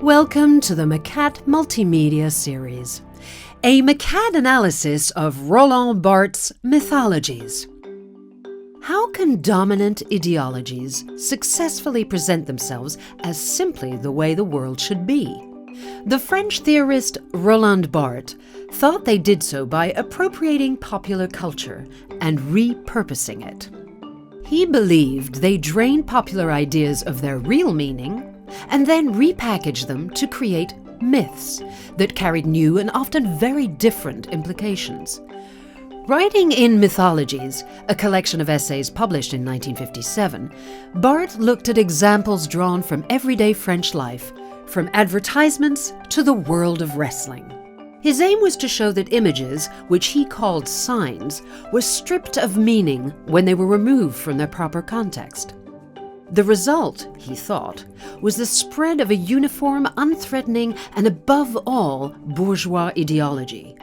Welcome to the Macat Multimedia Series, a Macat analysis of Roland Barthes' Mythologies. How can dominant ideologies successfully present themselves as simply the way the world should be? The French theorist Roland Barthes thought they did so by appropriating popular culture and repurposing it. He believed they drained popular ideas of their real meaning and then repackaged them to create myths that carried new and often very different implications. Writing in Mythologies, a collection of essays published in 1957, Barthes looked at examples drawn from everyday French life, from advertisements to the world of wrestling. His aim was to show that images, which he called signs, were stripped of meaning when they were removed from their proper context. The result, he thought, was the spread of a uniform, unthreatening, and above all, bourgeois ideology,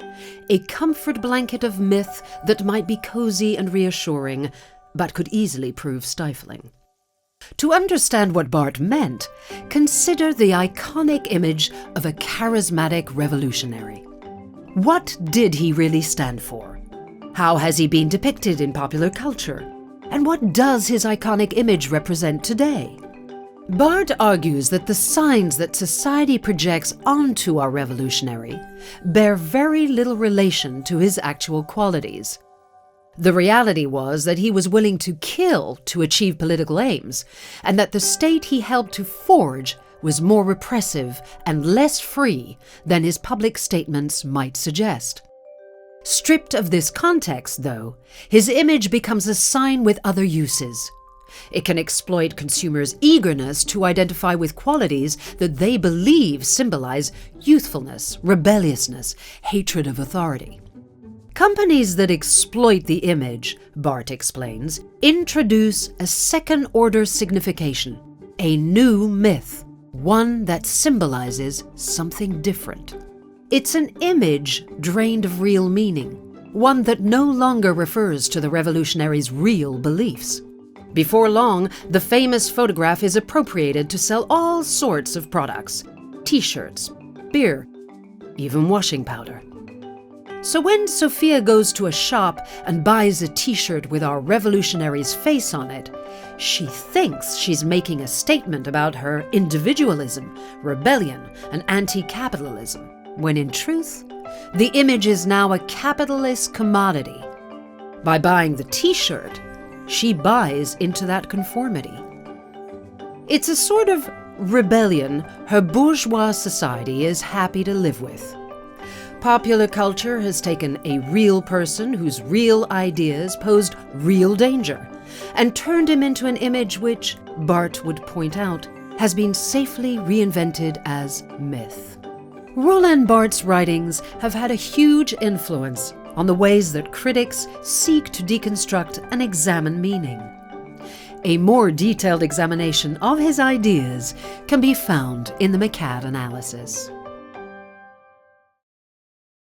a comfort blanket of myth that might be cozy and reassuring, but could easily prove stifling. To understand what Barthes meant, consider the iconic image of a charismatic revolutionary. What did he really stand for? How has he been depicted in popular culture? And what does his iconic image represent today? Barthes argues that the signs that society projects onto our revolutionary bear very little relation to his actual qualities. The reality was that he was willing to kill to achieve political aims, and that the state he helped to forge was more repressive and less free than his public statements might suggest. Stripped of this context, though, his image becomes a sign with other uses. It can exploit consumers' eagerness to identify with qualities that they believe symbolize youthfulness, rebelliousness, hatred of authority. Companies that exploit the image, Barthes explains, introduce a second-order signification, a new myth, one that symbolizes something different. It's an image drained of real meaning, one that no longer refers to the revolutionary's real beliefs. Before long, the famous photograph is appropriated to sell all sorts of products: t-shirts, beer, even washing powder. So when Sophia goes to a shop and buys a t-shirt with our revolutionary's face on it, she thinks she's making a statement about her individualism, rebellion, and anti-capitalism, when in truth, the image is now a capitalist commodity. By buying the t-shirt, she buys into that conformity. It's a sort of rebellion her bourgeois society is happy to live with. Popular culture has taken a real person whose real ideas posed real danger and turned him into an image which, Barthes would point out, has been safely reinvented as myth. Roland Barthes' writings have had a huge influence on the ways that critics seek to deconstruct and examine meaning. A more detailed examination of his ideas can be found in the Macat Analysis.